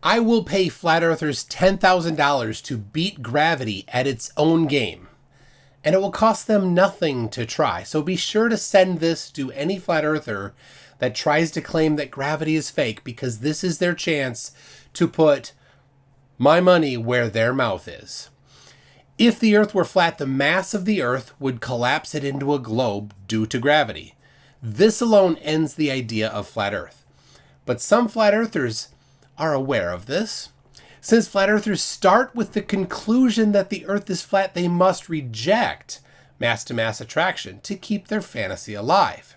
I will pay flat earthers $10,000 to beat gravity at its own game. And it will cost them nothing to try. So be sure to send this to any flat earther that tries to claim that gravity is fake, because this is their chance to put my money where their mouth is. If the earth were flat, the mass of the earth would collapse it into a globe due to gravity. This alone ends the idea of flat earth. But some flat earthers are aware of this. Since flat earthers start with the conclusion that the earth is flat, they must reject mass-to-mass attraction to keep their fantasy alive.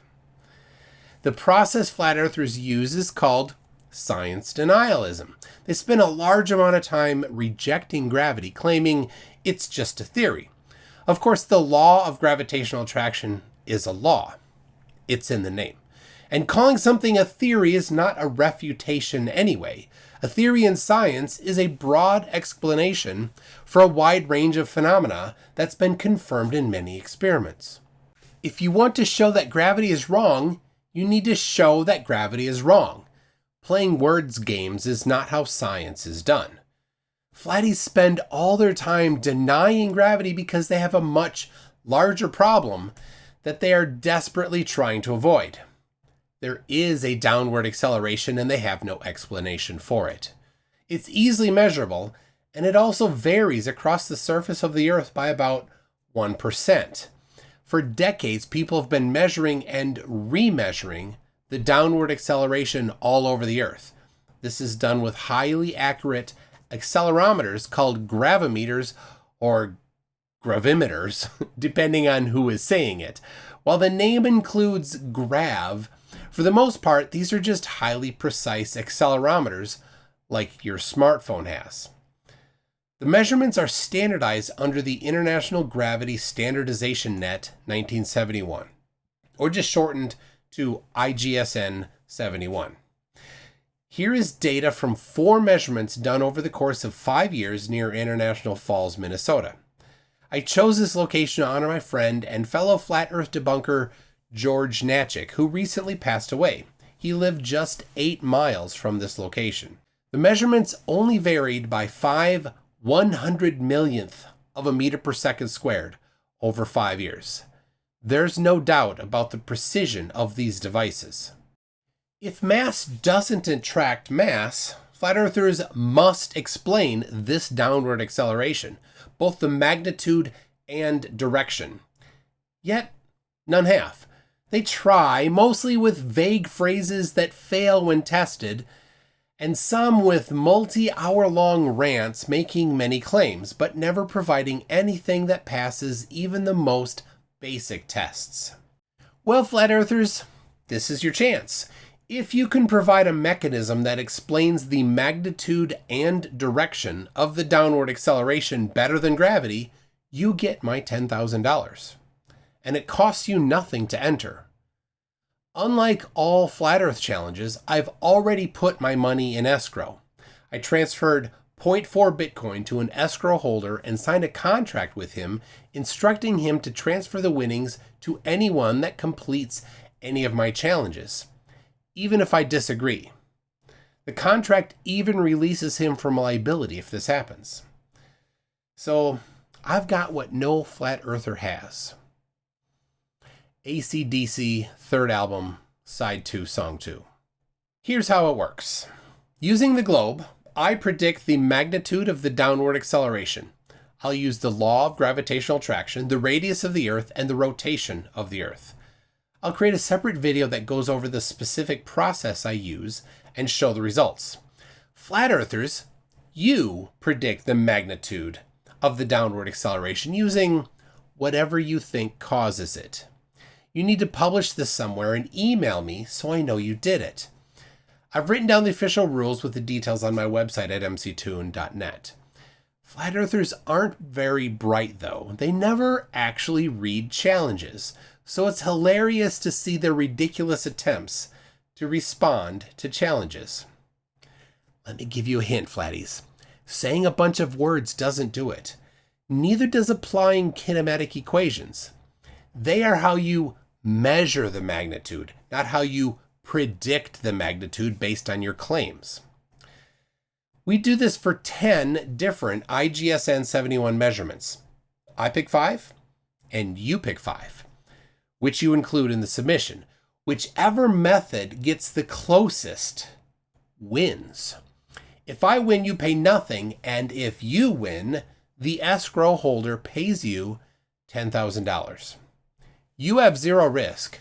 The process flat earthers use is called science denialism. They spend a large amount of time rejecting gravity, claiming it's just a theory. Of course, the law of gravitational attraction is a law. It's in the name. And calling something a theory is not a refutation anyway. A theory in science is a broad explanation for a wide range of phenomena that's been confirmed in many experiments. If you want to show that gravity is wrong, you need to show that gravity is wrong. Playing words games is not how science is done. Flatties spend all their time denying gravity because they have a much larger problem that they are desperately trying to avoid. There is a downward acceleration and they have no explanation for it. It's easily measurable, and it also varies across the surface of the earth by about 1%. For decades, people have been measuring and remeasuring the downward acceleration all over the earth. This is done with highly accurate accelerometers called gravimeters or gravimeters, depending on who is saying it. While the name includes grav, for the most part, these are just highly precise accelerometers like your smartphone has. The measurements are standardized under the International Gravity Standardization Net 1971, or just shortened to IGSN 71. Here is data from 4 measurements done over the course of 5 years near International Falls, Minnesota. I chose this location to honor my friend and fellow flat earth debunker George Natchik, who recently passed away. He lived just 8 miles from this location. The measurements only varied by 5/100 millionth of a meter per second squared over 5 years. There's no doubt about the precision of these devices. If mass doesn't attract mass, flat earthers must explain this downward acceleration, both the magnitude and direction. Yet, none have. They try, mostly with vague phrases that fail when tested, and some with multi-hour-long rants making many claims, but never providing anything that passes even the most basic tests. Well, flat earthers, this is your chance. If you can provide a mechanism that explains the magnitude and direction of the downward acceleration better than gravity, you get my $10,000. And it costs you nothing to enter. Unlike all flat earth challenges, I've already put my money in escrow. I transferred 0.4 Bitcoin to an escrow holder and signed a contract with him, instructing him to transfer the winnings to anyone that completes any of my challenges, even if I disagree. The contract even releases him from liability if this happens. So I've got what no flat earther has. AC/DC, third album, side 2, song 2. Here's how it works. Using the globe, I predict the magnitude of the downward acceleration. I'll use the law of gravitational attraction, the radius of the earth, and the rotation of the earth. I'll create a separate video that goes over the specific process I use and show the results. Flat earthers, you predict the magnitude of the downward acceleration using whatever you think causes it. You need to publish this somewhere and email me so I know you did it. I've written down the official rules with the details on my website at mctoon.net. Flat earthers aren't very bright though. They never actually read challenges, so it's hilarious to see their ridiculous attempts to respond to challenges. Let me give you a hint, flatties. Saying a bunch of words doesn't do it. Neither does applying kinematic equations. They are how you measure the magnitude, not how you predict the magnitude based on your claims. We do this for 10 different IGSN 71 measurements. I pick 5, and you pick 5, which you include in the submission. Whichever method gets the closest wins. If I win, you pay nothing, and if you win, the escrow holder pays you $10,000. You have zero risk.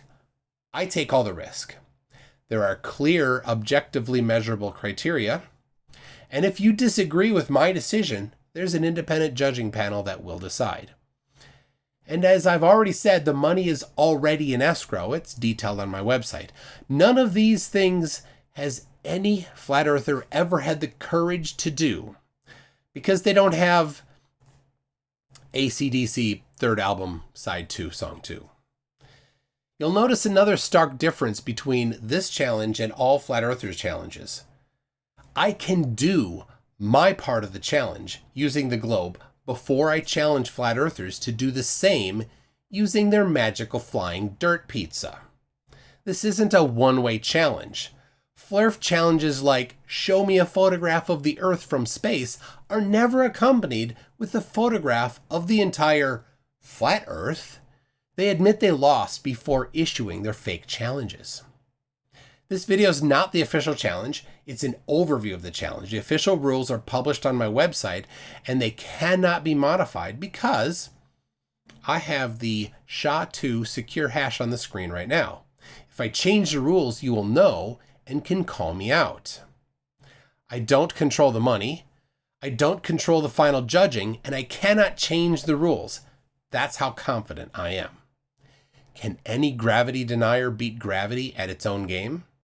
I take all the risk. There are clear, objectively measurable criteria, and if you disagree with my decision, there's an independent judging panel that will decide. And as I've already said, the money is already in escrow. It's detailed on my website. None of these things has any flat earther ever had the courage to do because they don't have AC/DC third album, side 2, song 2. You'll notice another stark difference between this challenge and all flat earthers challenges. I can do my part of the challenge using the globe before I challenge flat earthers to do the same using their magical flying dirt pizza. This isn't a one-way challenge. Flurf challenges like show me a photograph of the Earth from space are never accompanied with a photograph of the entire flat Earth. They admit they lost before issuing their fake challenges. This video is not the official challenge. It's an overview of the challenge. The official rules are published on my website and they cannot be modified because I have the SHA-2 secure hash on the screen right now. If I change the rules, you will know and can call me out. I don't control the money. I don't control the final judging, and I cannot change the rules. That's how confident I am. Can any gravity denier beat gravity at its own game?